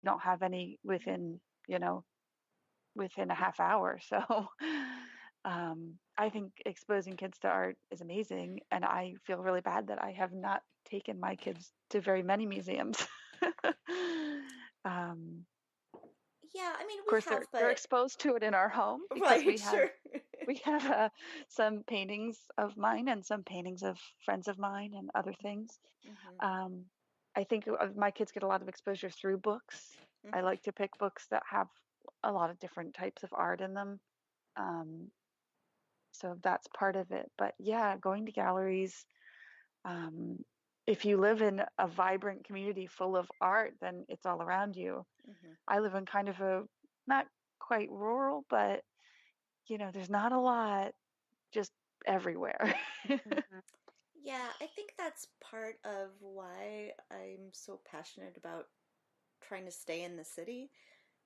don't have any within, within a half hour. So I think exposing kids to art is amazing. And I feel really bad that I have not taken my kids to very many museums. Yeah, I mean, Of we course, have, they're but exposed to it in our home because right, sure. we have some paintings of mine and some paintings of friends of mine and other things. Hmm. Um, I think my kids get a lot of exposure through books. I Hmm. like to pick books that have a lot of different types of art in them. Um, so that's part of it. But yeah, going to galleries. Um, if you live in a vibrant community full of art, then it's all around you. Hmm. I live in kind of a not quite rural, but there's not a lot just everywhere. Mhm. Yeah, I think that's part of why I'm so passionate about trying to stay in the city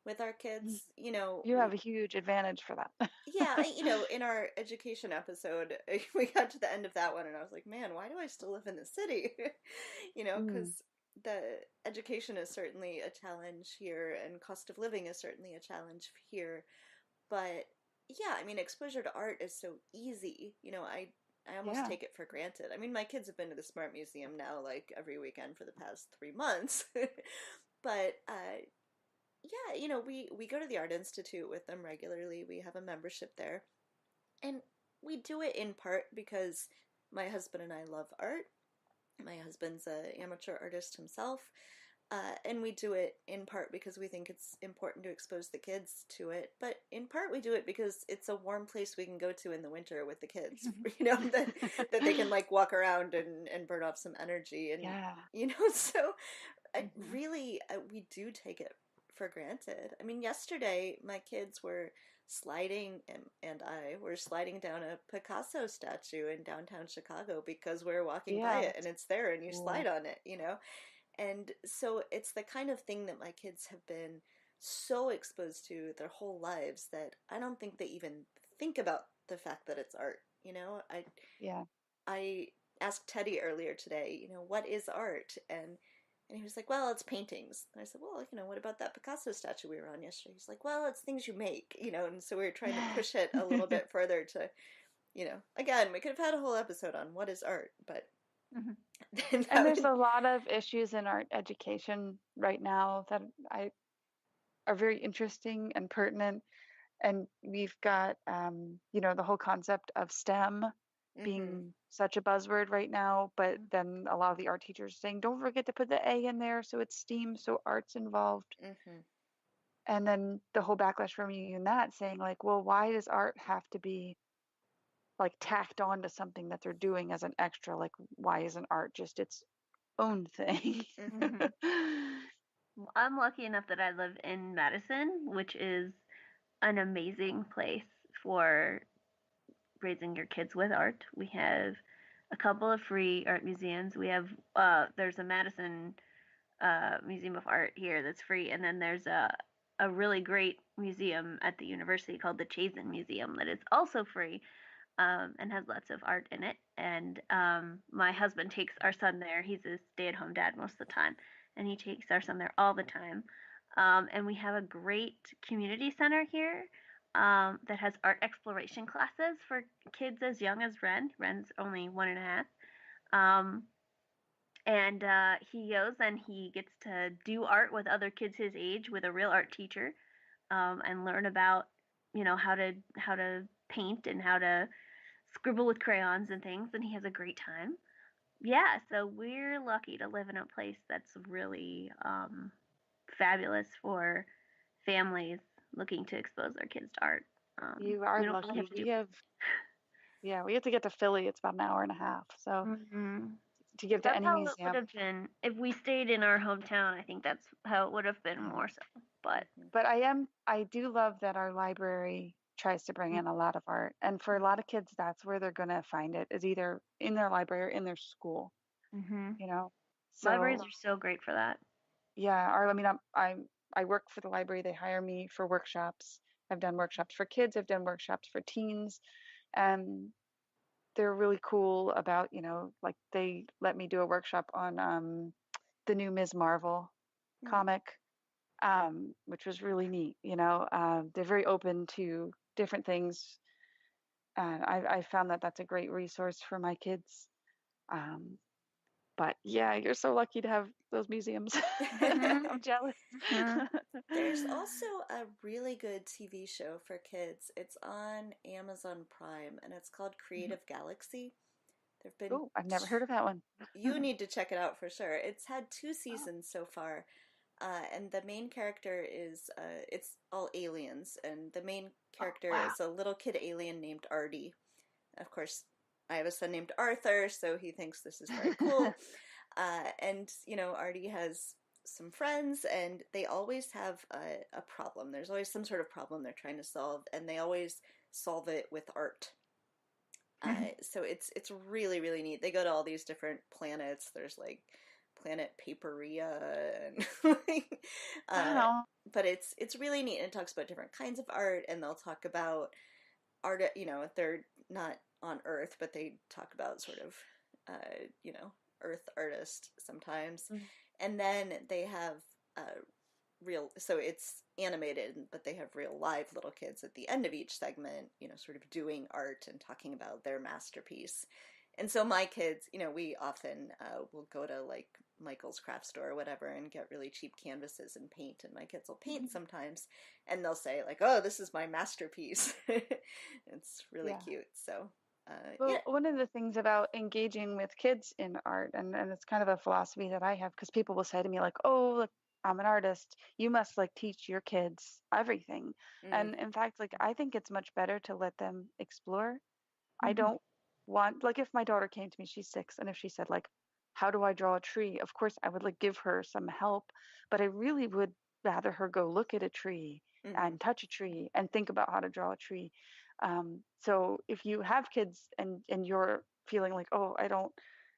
with our kids. You have a huge advantage for that. Yeah, in our education episode, we got to the end of that one, and I was like, man, why do I still live in the city? Mm, Because the education is certainly a challenge here, and cost of living is certainly a challenge here. But yeah, I mean, exposure to art is so easy. I almost yeah. take it for granted. I mean, my kids have been to the Smart Museum now like every weekend for the past 3 months. But yeah, we go to the Art Institute with them regularly. We have a membership there. And we do it in part because my husband and I love art. My husband's an amateur artist himself. And we do it in part because we think it's important to expose the kids to it, but in part we do it because it's a warm place we can go to in the winter with the kids, that they can like walk around and burn off some energy. And, Yeah. so Hmm. we do take it for granted. I mean, yesterday my kids were sliding and I were sliding down a Picasso statue in downtown Chicago because we are walking by Yeah, it and that's it's there and you slide cool. on it. And so it's the kind of thing that my kids have been so exposed to their whole lives that I don't think they even think about the fact that it's art. Yeah. I asked Teddy earlier today, what is art? And he was like, well, it's paintings. And I said, well, what about that Picasso statue we were on yesterday? He's like, well, it's things you make. And so we were trying to Yeah. push it a little bit further to, again, we could have had a whole episode on what is art, but Mhm. And that there's a lot of issues in art education right now that I are very interesting and pertinent. And we've got, the whole concept of STEM mm-hmm, being such a buzzword right now, but then a lot of the art teachers saying, don't forget to put the A in there, so it's STEAM, so art's involved. mm-hmm, And then the whole backlash from you and that saying like, well, why does art have to be like tacked on to something that they're doing as an extra? Like, why isn't art just its own thing? mm-hmm, Mhm. Well, I'm lucky enough that I live in Madison, which is an amazing place for raising your kids with art. We have a couple of free art museums. We have there's a Madison Museum of Art here that's free, and then there's a really great museum at the university called the Chazen Museum that is also free, and has lots of art in it. And my husband takes our son there. He's a stay-at-home dad most of the time, and he takes our son there all the time. And we have a great community center here that has art exploration classes for kids as young as Ren. Ren's only 1.5. Um, and he goes and he gets to do art with other kids his age with a real art teacher, and learn about how to paint and how to scribble with crayons and things, and he has a great time. Yeah, so we're lucky to live in a place that's really fabulous for families looking to expose their kids to art. You We are don't really lucky. have to. We have to get to Philly. It's about an hour and a half. So Mm-hmm. to give to That's any how it would museum. have been if we stayed in our hometown. I think that's how it would have been more so. But mm-hmm. But I do love that our library tries to bring in a lot of art. And for a lot of kids, that's where they're going to find it is either in their library or in their school, mm-hmm. you know? Libraries So are so great for that. yeah, I mean, I work for the library. They hire me for workshops. I've done workshops for kids. I've done workshops for teens. And they're really cool about, like they let me do a workshop on the new Ms. Marvel Mm-hmm. comic. which was really neat. They're very open to different things, and I found that that's a great resource for my kids. Um, but yeah, you're so lucky to have those museums. Mhm. I'm jealous. Mhm. There's also a really good TV show for kids. It's on Amazon Prime and it's called Creative Galaxy. There've been Oh, I've never heard of that one. You need to check it out for sure. It's had two Oh, seasons so far, and the main character is it's all aliens, and the main oh, character wow. is a little kid alien named Artie. Of course, I have a son named Arthur, so he thinks this is very cool. And Artie has some friends, and they always have a problem. There's always some sort of problem they're trying to solve, and they always solve it with art. So it's really really neat. They go to all these different planets. There's like planet Paperia and uh, Wow. but it's really neat. And it talks about different kinds of art, and they'll talk about art. If they're not on Earth, but they talk about sort of uh, you know Earth artist sometimes, Mm. and then they have real, so it's animated, but they have real live little kids at the end of each segment, sort of doing art and talking about their masterpiece. And so my kids, we often will go to like Michael's craft store or whatever and get really cheap canvases and paint. And my kids will paint sometimes, and they'll say like, "Oh, this is my masterpiece." It's really Yeah. cute. So, yeah. Well, one of the things about engaging with kids in art, and it's kind of a philosophy that I have, because people will say to me like, "Oh, look, I'm an artist. You must like teach your kids everything." Mm, And in fact, like I think it's much better to let them explore. I Mhm. don't want, like, if my daughter came to me, she's 6, and if she said like, "How do I draw a tree?" Of course, I would like give her some help, but I really would rather her go look at a tree hmm and touch a tree and think about how to draw a tree. So if you have kids and you're feeling like, "Oh,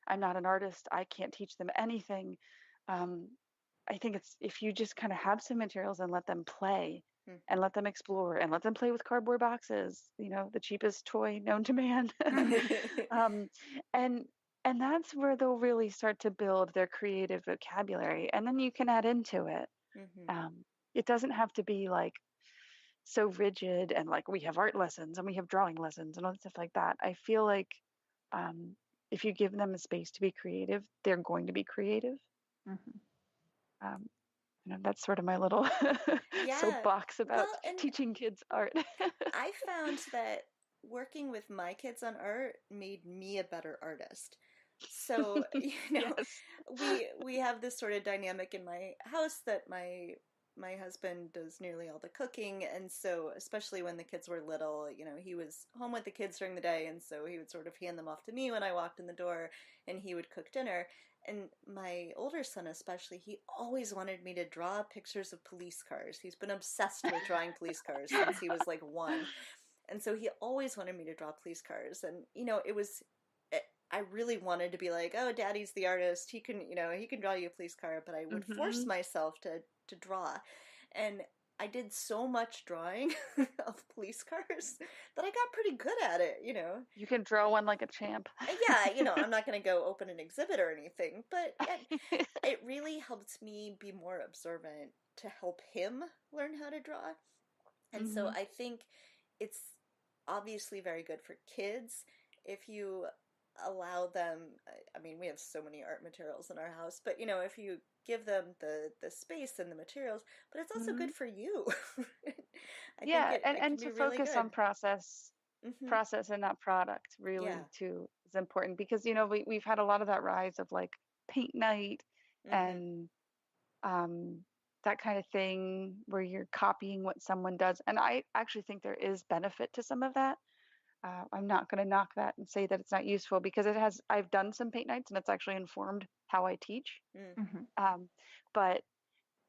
I'm not an artist, I can't teach them anything," um, I think it's if you just kind of have some materials and let them play and let them explore and let them play with cardboard boxes, the cheapest toy known to man. um, and and that's where they'll really start to build their creative vocabulary, and then you can add into it. hmm Um, it doesn't have to be like so rigid and like we have art lessons and we have drawing lessons and all stuff like that. I feel like um, if you give them a space to be creative, they're going to be creative. Mhm. Um, that's sort of my little Yeah. soapbox about Well, and teaching kids art. I found that working with my kids on art made me a better artist. So, Yes. we have this sort of dynamic in my house that my husband does nearly all the cooking, and so especially when the kids were little, he was home with the kids during the day, and so he would sort of hand them off to me when I walked in the door, and he would cook dinner. And my older son especially, he always wanted me to draw pictures of police cars. He's been obsessed with drawing police cars since he was like 1. And so he always wanted me to draw police cars. And, I really wanted to be like, oh, daddy's the artist. He can draw you a police car, but I would force Hmm. myself to draw. And I did so much drawing of police cars that I got pretty good at it. You can draw one like a champ. Yeah, I'm not going to go open an exhibit or anything, but it really helped me be more observant to help him learn how to draw. And so Hmm. I think it's obviously very good for kids if you allow them. I mean, we have so many art materials in our house, but if you give them the space and the materials, but it's also Hmm. good for you. I think Yeah, it, and it can and be to really focus on good. process, Hmm process and not product really Yeah. too is important, because we've had a lot of that rise of like paint night hmm and um, that kind of thing where you're copying what someone does. And I actually think there is benefit to some of that. I'm not going to knock that and say that it's not useful, because I've done some paint nights and it's actually informed how I teach. mm Mhm. Um, but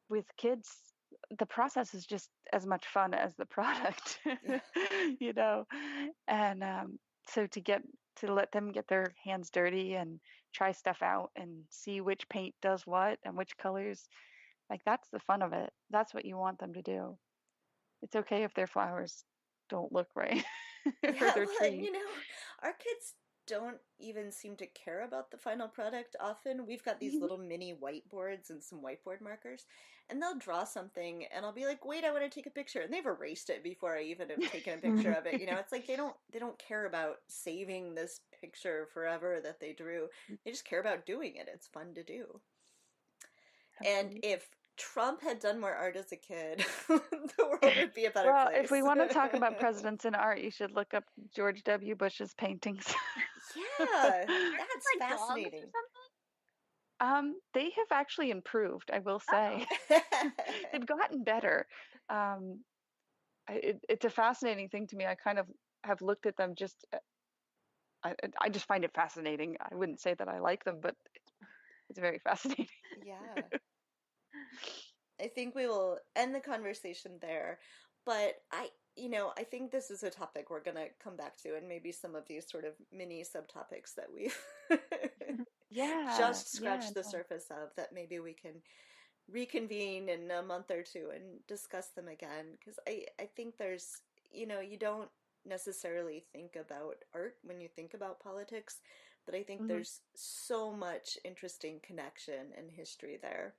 with kids, the process is just as much fun as the product, Yeah. you know? And so to let them get their hands dirty and try stuff out and see which paint does what and which colors, like that's the fun of it. That's what you want them to do. It's okay if their flowers don't look right or Yeah, their well, and tree. our kids don't even seem to care about the final product often. We've got these little mini whiteboards and some whiteboard markers, and they'll draw something, and I'll be like, "Wait, I want to take a picture," and they've erased it before I even have taken a picture of it. It's like they don't care about saving this picture forever that they drew. They just care about doing it. It's fun to do. And if Trump had done more art as a kid, the world would be a better Well, place. if we want to talk about presidents in art, you should look up George W. Bush's paintings. Yeah, Aren't that's they like dogs or fascinating. something? They have actually improved, I will say. They've gotten better. Um, it's a fascinating thing to me. I kind of have looked at them just, I just find it fascinating. I wouldn't say that I like them, but it's very fascinating. Yeah. I think we will end the conversation there, but I think this is a topic we're going to come back to, and maybe some of these sort of mini subtopics that we've Yeah, just yeah, scratched the no. surface of, that maybe we can reconvene in a month or two and discuss them again, because I think there's, you don't necessarily think about art when you think about politics, but I think Mhm. there's so much interesting connection and history there.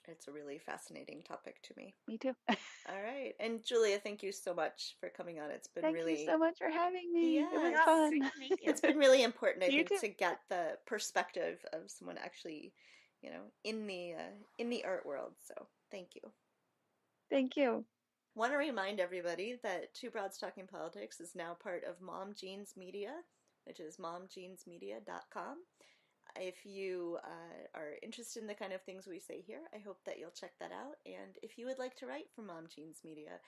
It's a really fascinating topic to me. Me too. All right. And Julia, thank you so much for coming on. It's been Thank you so really, much for having me. It was yes, Yeah, it was great fun. to meet it's you. been really important, I You think, too. to get the perspective of someone actually, in the art world. So thank you. Thank you. Want to remind everybody that Two Broads Talking Politics is now part of Mom Jeans Media, which is momjeansmedia.com. If you are interested in the kind of things we say here, I hope that you'll check that out. And if you would like to write for Mom Jeans Media,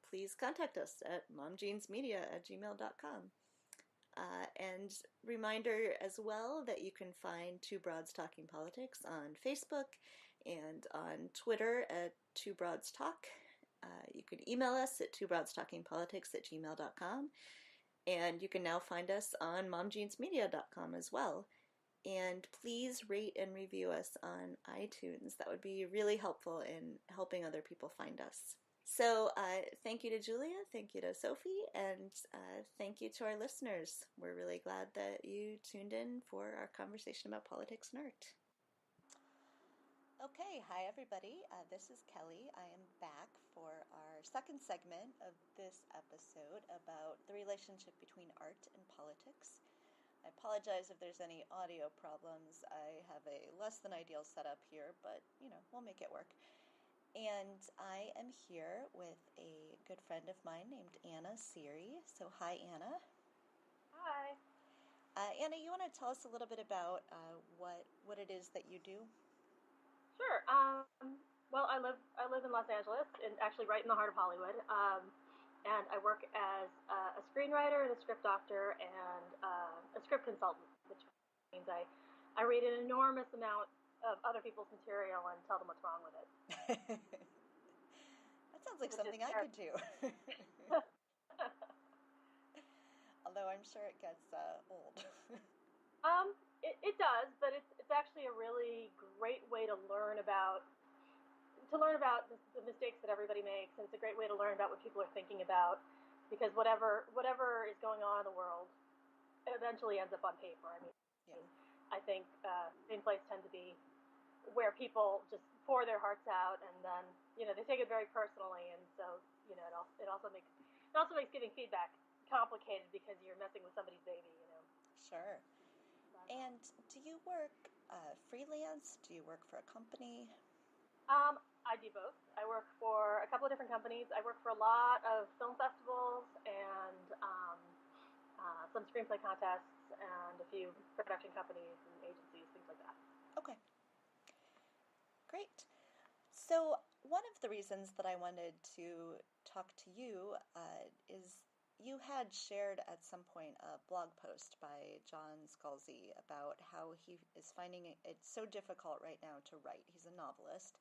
please contact us at momjeansmedia@gmail.com. And reminder as well that you can find Two Broads Talking Politics on Facebook and on Twitter at Two Broads Talk. You can email us at twobroadstalkingpolitics@gmail.com. And you can now find us on momjeansmedia.com as well. And please rate and review us on iTunes. That would be really helpful in helping other people find us. So thank you to Julia, thank you to Sophie, and thank you to our listeners. We're really glad that you tuned in for our conversation about politics and art. Okay, hi everybody. This is Kelly. I am back for our second segment of this episode about the relationship between art and politics. I apologize if there's any audio problems. I have a less than ideal setup here, but we'll make it work. And I am here with a good friend of mine named Anna Siri. So hi, Anna. Hi. Anna, you want to tell us a little bit about what it is that you do? Sure. Well, I live in Los Angeles, and actually right in the heart of Hollywood. And I work as a screenwriter and a script doctor and a script consultant, which means I read an enormous amount of other people's material and tell them what's wrong with it. That sounds like Which something I could do. Although I'm sure it gets old. It does, but it's actually a really great way to learn about the mistakes that everybody makes, and it's a great way to learn about what people are thinking about, because whatever is going on in the world eventually ends up on paper. I mean, Yeah. I think screenplays tend to be where people just pour their hearts out, and then they take it very personally, and so it also makes giving feedback complicated because you're messing with somebody's baby. Sure. And do you work freelance? Do you work for a company? I do both. I work for a couple of different companies. I work for a lot of film festivals and some screenplay contests and a few production companies and agencies, things like that. Okay. Great. So one of the reasons that I wanted to talk to you is you had shared at some point a blog post by John Scalzi about how he is finding it so difficult right now to write. He's a novelist,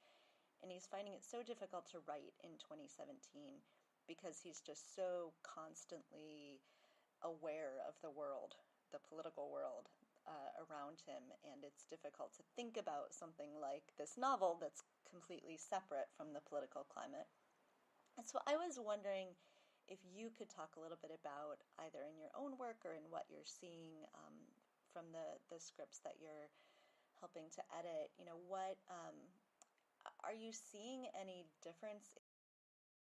and he's finding it so difficult to write in 2017 because he's just so constantly aware of the world, the political world around him, and it's difficult to think about something like this novel that's completely separate from the political climate. And so I was wondering if you could talk a little bit about, either in your own work or in what you're seeing from the scripts that you're helping to edit, what are you seeing any difference